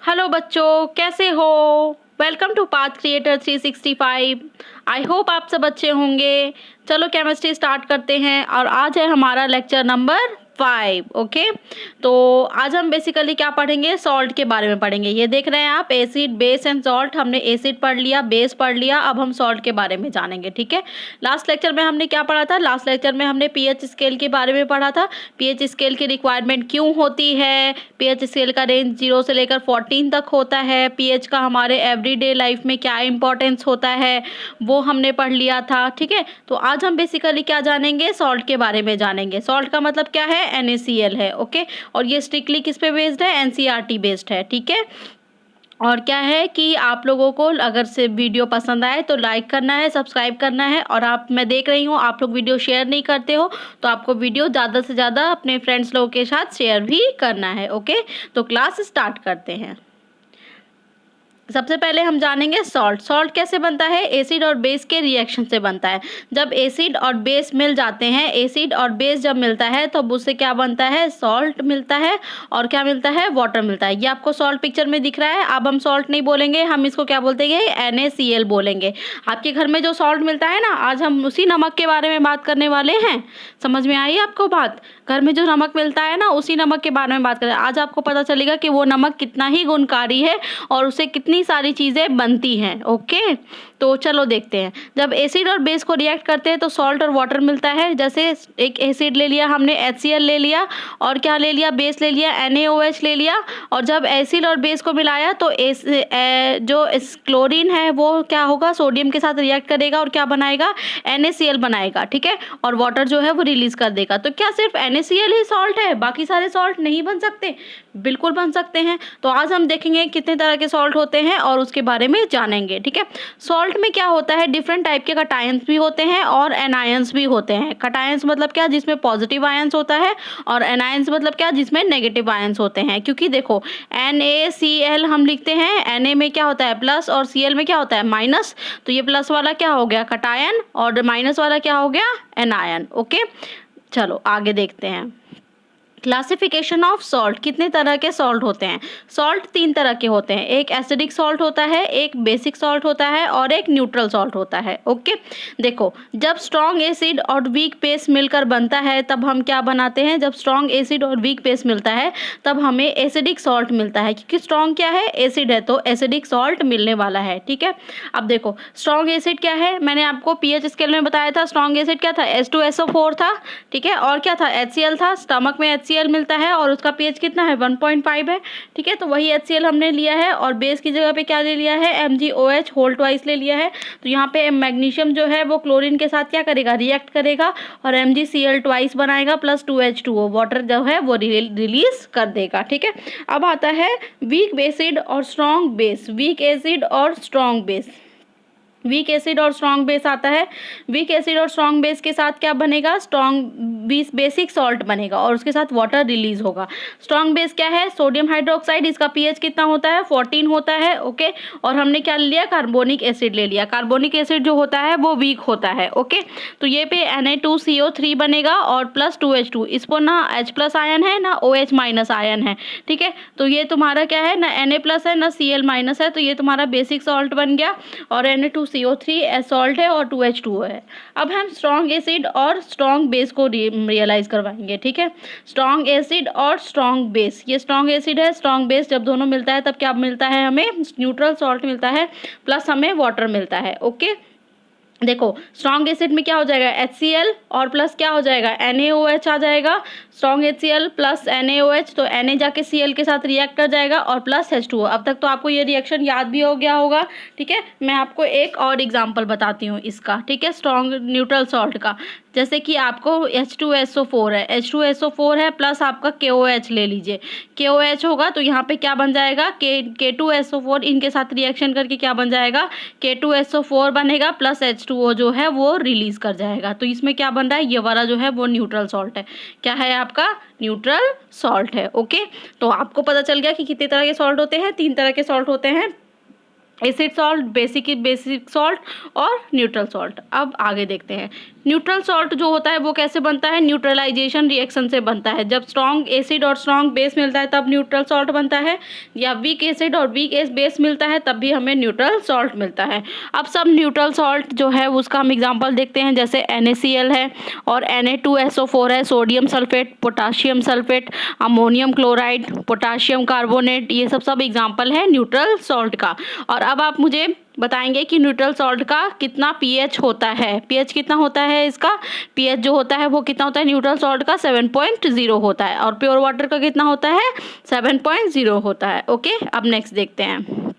Hello बच्चों, कैसे हो? Welcome to path creator 365। I hope आप सब अच्छे होंगे। चलो केमिस्ट्री स्टार्ट करते हैं और आज है हमारा लेक्चर नंबर 5। ओके, तो आज हम बेसिकली क्या पढ़ेंगे, सॉल्ट के बारे में पढ़ेंगे। ये देख रहे हैं आप, एसिड बेस एंड सॉल्ट। हमने एसिड पढ़ लिया, बेस पढ़ लिया, अब हम सॉल्ट के बारे में जानेंगे। ठीक है, लास्ट लेक्चर में हमने क्या पढ़ा था? लास्ट लेक्चर में हमने पीएच स्केल के बारे में पढ़ा था। पीएच स्केल की रिक्वायरमेंट क्यों होती है, पीएच स्केल का रेंज 0 से लेकर 14 तक होता है, पीएच का हमारे एवरीडे लाइफ में क्या इंपॉर्टेंस होता है, वो हमने पढ़ लिया था। ठीक है, तो आज हम बेसिकली क्या जानेंगे, सॉल्ट के बारे में जानेंगे। सॉल्ट का मतलब क्या है? NaCl है। ओके, और ये स्ट्रिक्टली किस पे बेस्ड है? एनसीईआरटी बेस्ड है। ठीक है, और क्या है कि आप लोगों को अगर से वीडियो पसंद आए तो लाइक करना है, सब्सक्राइब करना है। और मैं देख रही हूँ आप लोग वीडियो शेयर नहीं करते हो, तो आपको वीडियो ज़्यादा से ज़्यादा अपने फ्रेंड्स लोगों के साथ शेयर भी करना है। ओके, तो क्लास स्टार्ट करते हैं। सबसे पहले हम जानेंगे सॉल्ट। सॉल्ट कैसे बनता है? एसिड और बेस के रिएक्शन से बनता है। जब एसिड और बेस मिल जाते हैं, एसिड और बेस जब मिलता है तब उससे क्या बनता है? सॉल्ट मिलता है। और क्या मिलता है? वाटर मिलता है। ये आपको सॉल्ट पिक्चर में दिख रहा है। अब हम सॉल्ट नहीं बोलेंगे, हम इसको क्या बोलते हैं? NaCl बोलेंगे। आपके घर में जो सॉल्ट मिलता है ना, आज हम उसी नमक के बारे में बात करने वाले हैं। समझ में आई आपको बात? घर में जो नमक मिलता है ना, उसी नमक के बारे में बात करें। आज आपको पता चलेगा कि वो नमक कितना ही गुणकारी है और उससे कितनी सारी चीज़ें बनती हैं। ओके, तो चलो देखते हैं। जब एसिड और बेस को रिएक्ट करते हैं तो सॉल्ट और वाटर मिलता है। जैसे एक एसिड ले लिया हमने, HCl ले लिया, और क्या ले लिया? बेस ले लिया, NaOH ले लिया। और जब एसिड और बेस को मिलाया तो जो क्लोरीन है वो क्या होगा? सोडियम के साथ रिएक्ट करेगा और क्या बनाएगा? NaCl बनाएगा। ठीक है, और वाटर जो है वो रिलीज कर देगा। तो क्या सिर्फ NaCl ही सॉल्ट है? बाकी सारे सॉल्ट नहीं बन सकते? बिल्कुल बन सकते हैं। तो आज हम देखेंगे कितने तरह के सॉल्ट होते हैं और उसके बारे में जानेंगे। ठीक है, सॉल्ट में क्या होता है? डिफरेंट टाइप के कटायंस भी होते हैं और एनायंस भी होते हैं। कटायंस मतलब क्या? जिसमें पॉजिटिव आयंस होता है। और एनायंस मतलब क्या? जिसमें नेगेटिव आयंस होते हैं। क्योंकि देखो, NaCl हम लिखते हैं, Na में क्या होता है? प्लस, और Cl में क्या होता है? माइनस। तो ये प्लस वाला क्या हो गया? कटायन, और माइनस वाला क्या हो गया? एनायन। ओके, चलो आगे देखते हैं। Classification of salt. कितने तरह के सॉल्ट होते हैं? सॉल्ट 3 तरह के होते हैं। एक एसिडिक सॉल्ट होता है, एक बेसिक सॉल्ट होता है, और एक न्यूट्रल सॉल्ट होता है। ओके, देखो, जब स्ट्रॉन्ग एसिड और वीक बेस मिलकर बनता है तब हम क्या बनाते हैं? जब स्ट्रॉन्ग एसिड और वीक बेस मिलता है तब हमें एसिडिक सॉल्ट मिलता है। क्योंकि स्ट्रॉन्ग क्या है? एसिड है, तो एसिडिक सॉल्ट मिलने वाला है। ठीक है, अब देखो, स्ट्रॉन्ग एसिड क्या है? मैंने आपको पीएच स्केल में बताया था। स्ट्रॉन्ग एसिड क्या था? H2SO4 था। ठीक है, और क्या था? HCl था। स्टमक में HCl मिलता है और उसका pH कितना है? 1.5 है। ठीक है, तो वही HCl हमने लिया है और बेस की जगह पे क्या ले लिया है? MgOH होल ट्वाइस ले लिया है। तो यहाँ पे मैग्नीशियम जो है वो क्लोरीन के साथ क्या करेगा? रिएक्ट करेगा और MgCl ट्वाइस बनाएगा प्लस 2H2O, वाटर जो है वो रिलीज कर देगा। ठीक है, अब आता है वीक एसिड और स्ट्रॉन्ग बेस। वीक एसिड और स्ट्रॉन्ग बेस। वीक एसिड और स्ट्रॉन्ग बेस आता है। वीक एसिड और स्ट्रॉन्ग बेस के साथ क्या बनेगा? स्ट्रॉन्ग बेसिक सॉल्ट बनेगा और उसके साथ वाटर रिलीज होगा। स्ट्रॉन्ग बेस क्या है? Sodium hydroxide. इसका pH कितना होता है? 14 होता है। ओके, और हमने क्या लिया? कार्बोनिक एसिड ले लिया। कार्बोनिक एसिड जो होता है वो वीक होता है। ओके, तो ये पे Na2CO3 बनेगा और प्लस 2H2। इसको ना H प्लस आयन है ना OH माइनस आयन है। ठीक है, तो ये तुम्हारा क्या है? ना Na प्लस है ना Cl माइनस है, तो ये तुम्हारा बेसिक सॉल्ट बन गया। और Na2CO3 सॉल्ट है और 2H2O है। अब हम स्ट्रॉन्ग एसिड और स्ट्रॉन्ग बेस को रियलाइज करवाएंगे। ठीक है, स्ट्रॉन्ग एसिड और स्ट्रॉन्ग बेस। ये स्ट्रॉन्ग एसिड है, स्ट्रॉन्ग बेस जब दोनों मिलता है तब क्या मिलता है? हमें न्यूट्रल सॉल्ट मिलता है प्लस हमें वाटर मिलता है। ओके, देखो, स्ट्रॉन्ग एसिड में क्या हो जाएगा? HCl और प्लस क्या हो जाएगा? NaOH आ जाएगा। स्ट्रॉन्ग HCl प्लस NaOH, तो Na जाके Cl के साथ रिएक्ट कर जाएगा और प्लस H2O। अब तक तो आपको ये रिएक्शन याद भी हो गया होगा। ठीक है, मैं आपको एक और एग्जांपल बताती हूँ इसका। ठीक है, स्ट्रॉन्ग न्यूट्रल सॉल्ट का। जैसे कि आपको H2SO4 है, H2SO4 है प्लस आपका KOH ले लीजिए। KOH होगा तो यहाँ पे क्या बन जाएगा? K2SO4 इनके साथ रिएक्शन करके क्या बन जाएगा? K2SO4 बनेगा प्लस H2O जो है वो रिलीज कर जाएगा। तो इसमें क्या बन रहा है? ये वाला जो है वो न्यूट्रल सॉल्ट है। क्या है आपका? न्यूट्रल सॉल्ट है। ओके, तो आपको पता चल गया कि कितने तरह के सॉल्ट होते हैं? 3 तरह के सॉल्ट होते हैं। एसिड सॉल्ट, बेसिक सॉल्ट और न्यूट्रल सॉल्ट। अब आगे देखते हैं। न्यूट्रल सॉल्ट जो होता है वो कैसे बनता है, न्यूट्रलाइजेशन रिएक्शन से बनता है। जब स्ट्रॉन्ग एसिड और स्ट्रॉन्ग बेस मिलता है तब न्यूट्रल सॉल्ट बनता है, या वीक एसिड और वीक बेस मिलता है तब भी हमें न्यूट्रल सॉल्ट मिलता है। अब सब न्यूट्रल सॉल्ट जो है उसका हम एग्जांपल देखते हैं, जैसे NaCl है और Na2SO4 है, sodium sulphate, potassium sulphate, ammonium chloride, potassium carbonate, ये सब एग्जाम्पल है न्यूट्रल सॉल्ट का। और अब आप मुझे बताएंगे कि न्यूट्रल सॉल्ट का कितना pH होता है। pH कितना होता है इसका, pH जो होता है वो कितना होता है न्यूट्रल सॉल्ट का 7.0 होता है, और प्योर वाटर का कितना होता है 7.0 होता है। ओके, अब नेक्स्ट देखते हैं।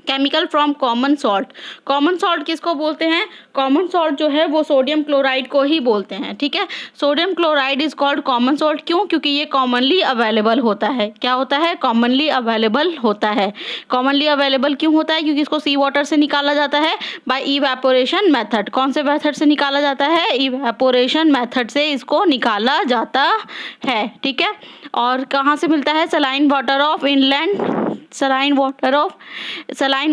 Chemical from common salt. Common salt किसको बोलते हैं, कॉमन सॉल्ट जो है वो सोडियम क्लोराइड को ही बोलते हैं। ठीक है, sodium chloride is called common salt. क्यों, क्योंकि ये कॉमनली अवेलेबल होता है। क्या होता है, कॉमनली अवेलेबल होता है। कॉमनली अवेलेबल क्यों होता है, क्योंकि इसको सी वाटर से निकाला जाता है बाय इवेपोरेशन मेथड। कौन से मेथड से निकाला जाता है, इवेपोरेशन मेथड से इसको निकाला जाता है। ठीक है, और कहाँ से मिलता है, saline water of inland, saline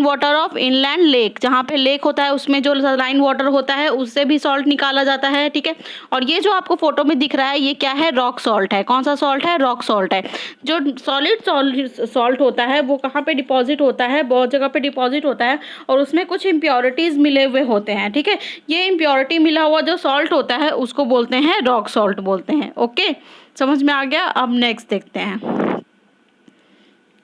water of inland lake, जहाँ पे लेक होता है उसमें जो सलाइन वाटर होता है उससे भी सॉल्ट निकाला जाता है। ठीक है, और ये जो आपको फोटो में दिख रहा है ये क्या है, रॉक सॉल्ट है। कौन सा सॉल्ट है, रॉक सॉल्ट है। जो सॉलिड सॉल्ट होता है वो कहाँ पे डिपॉजिट होता है, बहुत जगह पे डिपॉजिट होता है, और उसमें कुछ इम्प्योरिटीज़ मिले हुए होते हैं। ठीक है, ये इम्प्योरिटी मिला हुआ जो सॉल्ट होता है उसको बोलते हैं रॉक सॉल्ट बोलते हैं। ओके, समझ में आ गया। अब नेक्स्ट देखते हैं।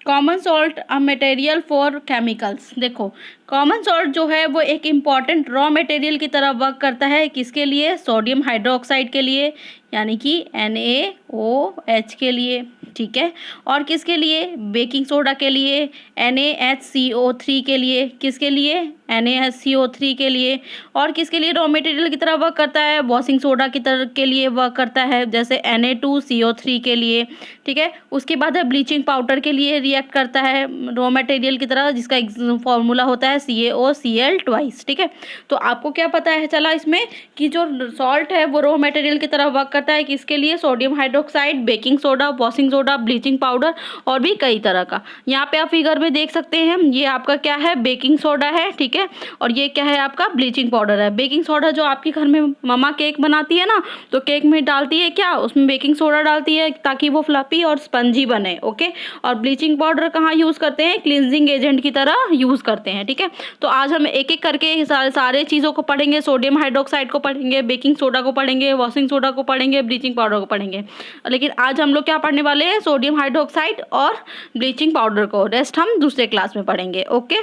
Common salt a material for chemicals. देखो, कॉमन सॉल्ट जो है वो एक इम्पॉर्टेंट रॉ मटेरियल की तरह वर्क करता है। किसके लिए, सोडियम हाइड्रोक्साइड के लिए, यानी कि NaOH के लिए। ठीक है, और किसके लिए, बेकिंग सोडा के लिए, NaHCO3 के लिए। किसके लिए, NaHCO3 के लिए। और किसके लिए रॉ मटेरियल की तरह वर्क करता है, वॉशिंग सोडा की तरह के लिए वर्क करता है, जैसे Na2CO3 के लिए। ठीक है, उसके बाद है ब्लीचिंग पाउडर के लिए रिएक्ट करता है रॉ मटेरियल की तरह, जिसका फॉर्मूला होता है CaOCl ट्वाइस। ठीक है, तो आपको क्या पता है चला इसमें कि जो सॉल्ट है वो रॉ मटेरियल की तरह वर्क करता है। किसके लिए, sodium hydroxide, baking soda, washing soda, bleaching powder और भी कई तरह का। यहाँ पे आप फिगर में देख सकते हैं, ये आपका क्या है, बेकिंग सोडा है। ठीक है, और ये क्या है, आपका ब्लीचिंग पाउडर है। बेकिंग सोडा जो आपके घर में मम्मा केक बनाती है ना, तो केक में डालती है क्या, उसमें बेकिंग सोडा डालती है ताकि वो फ्लफी और स्पंजी बने। ओके, और ब्लीचिंग पाउडर कहाँ यूज़ करते हैं, क्लींजिंग एजेंट की तरह यूज़ करते हैं। ठीक है, तो आज हम एक एक करके सारे चीज़ों को पढ़ेंगे। सोडियम हाइड्रोक्साइड को पढ़ेंगे, बेकिंग सोडा को पढ़ेंगे, वॉशिंग सोडा को पढ़ेंगे, ब्लीचिंग पाउडर को पढ़ेंगे। लेकिन आज हम लोग क्या पढ़ने वाले हैं, सोडियम हाइड्रोक्साइड और ब्लीचिंग पाउडर को। रेस्ट हम दूसरे क्लास में पढ़ेंगे। ओके,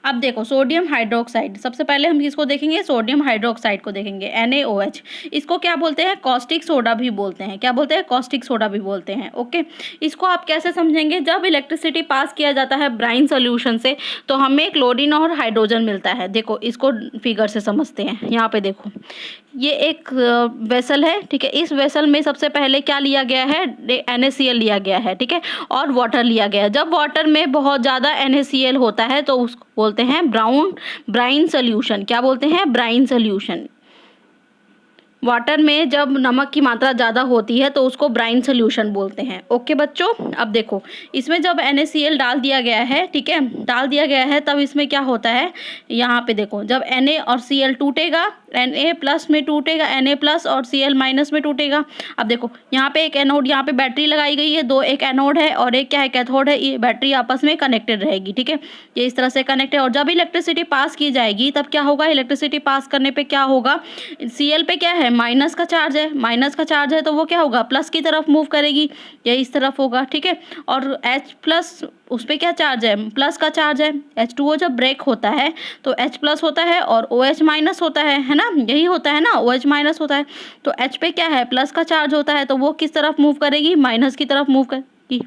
अब देखो सोडियम हाइड्रोक्साइड, सबसे पहले हम किसको देखेंगे, सोडियम हाइड्रोक्साइड को देखेंगे, NaOH। इसको क्या बोलते हैं, कॉस्टिक सोडा भी बोलते हैं। क्या बोलते हैं, कॉस्टिक सोडा भी बोलते हैं। ओके, इसको आप कैसे समझेंगे, जब इलेक्ट्रिसिटी पास किया जाता है ब्राइन सोल्यूशन से तो हमें क्लोरीन और हाइड्रोजन मिलता है। देखो इसको फिगर से समझते हैं। यहाँ पे देखो, ये एक वेसल है। ठीक है, इस वेसल में सबसे पहले क्या लिया गया है, NaCl लिया गया है। ठीक है, और वाटर लिया गया है। जब वाटर में बहुत ज़्यादा NaCl होता है तो उसको बोलते हैं ब्राइन सोल्यूशन। क्या बोलते हैं, ब्राइन सोल्यूशन। वाटर में जब नमक की मात्रा ज़्यादा होती है तो उसको ब्राइन सोल्यूशन बोलते हैं। ओके बच्चों, अब देखो इसमें जब NaCl डाल दिया गया है, ठीक है, डाल दिया गया है, तब इसमें क्या होता है, यहाँ पे देखो जब Na और Cl टूटेगा, Na प्लस में टूटेगा, Na प्लस और Cl माइनस में टूटेगा। अब देखो यहाँ पे एक एनोड, यहाँ पे बैटरी लगाई गई है, दो, एक एनोड है और एक क्या है, कैथोड है। ये बैटरी आपस में कनेक्टेड रहेगी। ठीक है, ये इस तरह से कनेक्ट है, और जब इलेक्ट्रिसिटी पास की जाएगी तब क्या होगा, इलेक्ट्रिसिटी पास करने पे क्या होगा, Cl पे क्या है, माइनस का चार्ज है, माइनस का चार्ज है तो वो क्या होगा, प्लस की तरफ मूव करेगी, ये इस तरफ होगा। ठीक है, और H प्लस, उस पर क्या चार्ज है, प्लस का चार्ज है। H2O जब ब्रेक होता है तो H प्लस होता है और OH माइनस होता है ना, यही होता है ना, OH माइनस होता है। तो H पे क्या है, प्लस का चार्ज होता है, तो वो किस तरफ मूव करेगी, माइनस की तरफ मूव करेगी।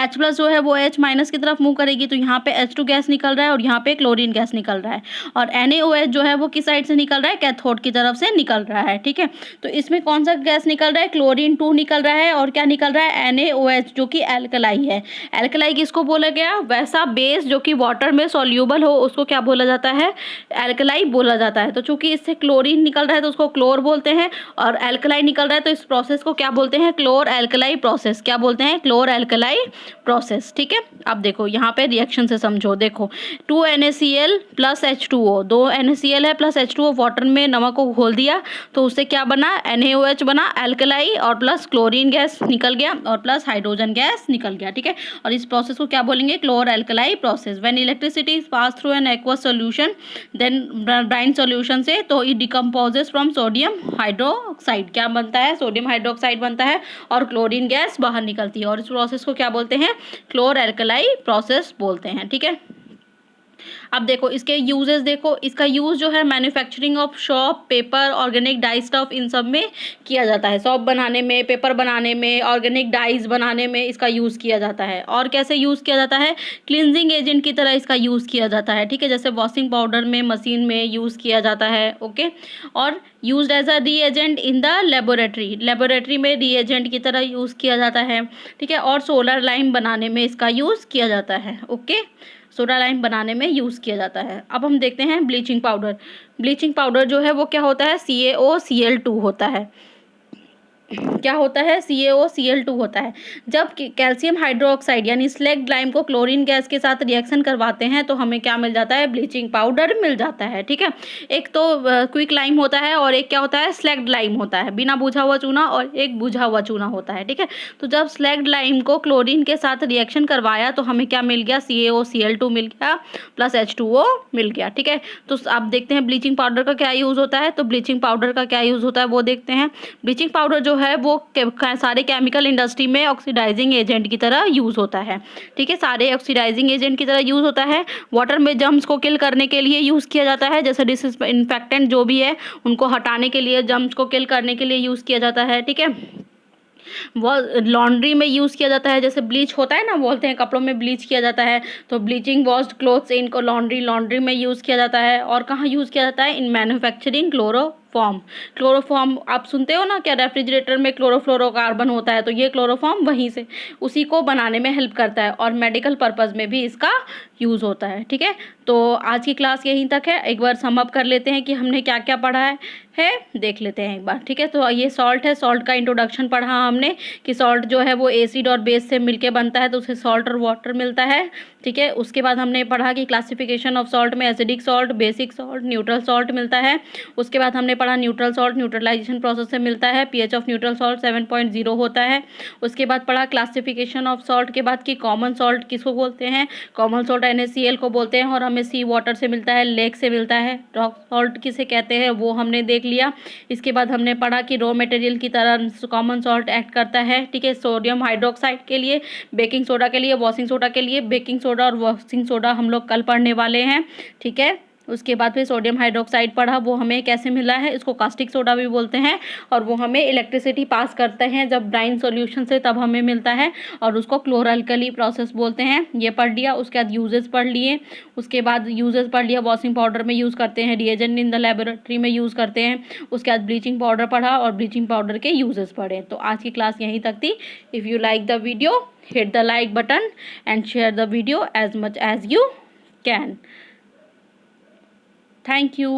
H प्लस जो है वो H माइनस की तरफ मूव करेगी, तो यहाँ पे H2 गैस निकल रहा है और यहाँ पे क्लोरीन गैस निकल रहा है। और NaOH जो है वो किस साइड से निकल रहा है, कैथोड की तरफ से निकल रहा है। ठीक है, तो इसमें कौन सा गैस निकल रहा है, क्लोरीन 2 निकल रहा है, और क्या निकल रहा है, NaOH जो कि एल्कलाई है। एल्कलाई किसको बोला गया, वैसा बेस जो कि वाटर में सॉल्यूबल हो उसको क्या बोला जाता है, एल्कलाई बोला जाता है। तो चूंकि इससे क्लोरीन निकल रहा है तो उसको क्लोर बोलते हैं, और एल्कलाई निकल रहा है तो इस प्रोसेस को क्या बोलते हैं, क्लोर एल्कलाई प्रोसेस। क्या बोलते हैं, क्लोर एल्कलाई अल्कलाई प्रोसेस। ठीक है, अब देखो यहाँ पे रिएक्शन से समझो। देखो 2 NaCl प्लस H2O, 2 NaCl है प्लस H2O, वाटर में नमक को घोल दिया तो उससे क्या बना, NaOH बना, अल्कलाई, और प्लस क्लोरीन गैस निकल गया और प्लस हाइड्रोजन गैस निकल गया। ठीक है, और इस प्रोसेस को क्या बोलेंगे, chlor alkali process. When electricity is pass through an aqueous solution then brine solution से, तो it decomposes from sodium hydroxide, क्या बनता है, सोडियम हाइड्रोक्साइड बनता है और क्लोरीन गैस बाहर निकलती है, और इस प्रोसेस को क्या बोलते हैं, क्लोर अल्कलाई प्रोसेस बोलते हैं। ठीक है, अब देखो इसके यूजेस, देखो इसका यूज जो है manufacturing of soap, paper, organic dye stuff, इन सब में किया जाता है। शॉप बनाने में, पेपर बनाने में, ऑर्गेनिक डाइज बनाने में इसका यूज़ किया जाता है। और कैसे यूज़ किया जाता है, क्लिनजिंग एजेंट की तरह इसका यूज़ किया जाता है। ठीक है, जैसे वॉशिंग पाउडर में, मशीन में यूज़ किया जाता है। ओके, और use as a reagent in the laboratory, laboratory में रीएजेंट की तरह यूज़ किया जाता है। ठीक है, और सोलर लाइम बनाने में इसका यूज़ किया जाता है। ओके, सोडा लाइम बनाने में यूज़ किया जाता है। अब हम देखते हैं ब्लीचिंग पाउडर। ब्लीचिंग पाउडर जो है वो क्या होता है, CaOCl2 होता है। क्या होता है, CaOCl2 होता है। जब कैल्शियम हाइड्रोक्साइड यानी स्लैग्ड लाइम को क्लोरीन गैस के साथ रिएक्शन करवाते हैं तो हमें क्या मिल जाता है, ब्लीचिंग पाउडर मिल जाता है। ठीक है, एक तो क्विक लाइम होता है और एक क्या होता है, स्लैग्ड लाइम होता है, बिना बुझा हुआ चूना, और एक बुझा हुआ चूना होता है। ठीक है, तो जब स्लैग्ड लाइम को क्लोरीन के साथ रिएक्शन करवाया तो हमें क्या मिल गया, CaOCl2 मिल गया प्लस H2O मिल गया। ठीक है, तो आप देखते हैं ब्लीचिंग पाउडर का क्या यूज़ होता है। तो ब्लीचिंग पाउडर का क्या यूज़ होता है वो देखते हैं। ब्लीचिंग पाउडर जो है वो सारे केमिकल इंडस्ट्री में ऑक्सीडाइजिंग एजेंट की तरह यूज़ होता है। ठीक है, सारे ऑक्सीडाइजिंग एजेंट की तरह यूज़ होता है। वाटर में जर्म्स को किल करने के लिए यूज़ किया जाता है, जैसे डिसइंफेक्टेंट जो भी है उनको हटाने के लिए, जर्म्स को किल करने के लिए यूज़ किया जाता है। ठीक है, वो लॉन्ड्री में यूज़ किया जाता है, जैसे ब्लीच होता है ना, बोलते हैं कपड़ों में ब्लीच किया जाता है, तो ब्लीचिंग वॉश्ड क्लोथ्स इनको लॉन्ड्री में यूज़ किया जाता है। और कहाँ यूज़ किया जाता है, इन मैन्युफैक्चरिंग क्लोरोफॉर्म। क्लोरोफॉर्म आप सुनते हो ना, क्या रेफ्रिजरेटर में क्लोरोफ्लोरोकार्बन होता है, तो ये क्लोरोफॉर्म वहीं से उसी को बनाने में हेल्प करता है, और मेडिकल पर्पज़ में भी इसका यूज़ होता है। ठीक है, तो आज की क्लास यहीं तक है। एक बार सम अप कर लेते हैं कि हमने क्या क्या पढ़ा है देख लेते हैं एक बार। ठीक है, तो ये सॉल्ट है, सॉल्ट का इंट्रोडक्शन पढ़ा हमने कि सॉल्ट जो है वो एसिड और बेस से मिलके बनता है, तो उसे सॉल्ट और वाटर मिलता है। ठीक है, उसके बाद हमने पढ़ा कि क्लासिफिकेशन ऑफ सॉल्ट में acidic salt, basic salt, neutral salt मिलता है। उसके बाद हमने पढ़ा न्यूट्रल सॉल्ट न्यूट्रलाइजेशन प्रोसेस से मिलता है, pH ऑफ न्यूट्रल सॉल्ट 7.0 होता है। उसके बाद पढ़ा क्लासिफिकेशन ऑफ सॉल्ट के बाद कि कॉमन सॉल्ट किसको बोलते हैं, कॉमन सॉल्ट NaCl को बोलते हैं, और हमें सी वाटर से मिलता है, लेक से मिलता है। रॉक सॉल्ट किसे कहते हैं वो हमने देख लिया। इसके बाद हमने पढ़ा कि रॉ मटेरियल की तरह कॉमन सॉल्ट एक्ट करता है। ठीक है, सोडियम हाइड्रोक्साइड के लिए, बेकिंग सोडा के लिए, वॉशिंग सोडा के लिए। बेकिंग सोडा और वॉशिंग सोडा हम लोग कल पढ़ने वाले हैं। ठीक है, उसके बाद फिर सोडियम हाइड्रोक्साइड पढ़ा, वो हमें कैसे मिला है, इसको कास्टिक सोडा भी बोलते हैं, और वो हमें इलेक्ट्रिसिटी पास करते हैं जब ब्राइन सॉल्यूशन से, तब हमें मिलता है, और उसको क्लोरअल्कली प्रोसेस बोलते हैं। ये पढ़ लिया। उसके बाद यूजेस पढ़ लिए। उसके बाद यूजेस पढ़ लिया, वॉशिंग पाउडर में यूज़ करते हैं, रिएजेंट इन द लेबोरेटरी में यूज़ करते हैं। उसके बाद ब्लीचिंग पाउडर पढ़ा और ब्लीचिंग पाउडर के यूजेस पढ़े। तो आज की क्लास यहीं तक थी। If you like the video, hit the like button and share the video as much as you can. Thank you.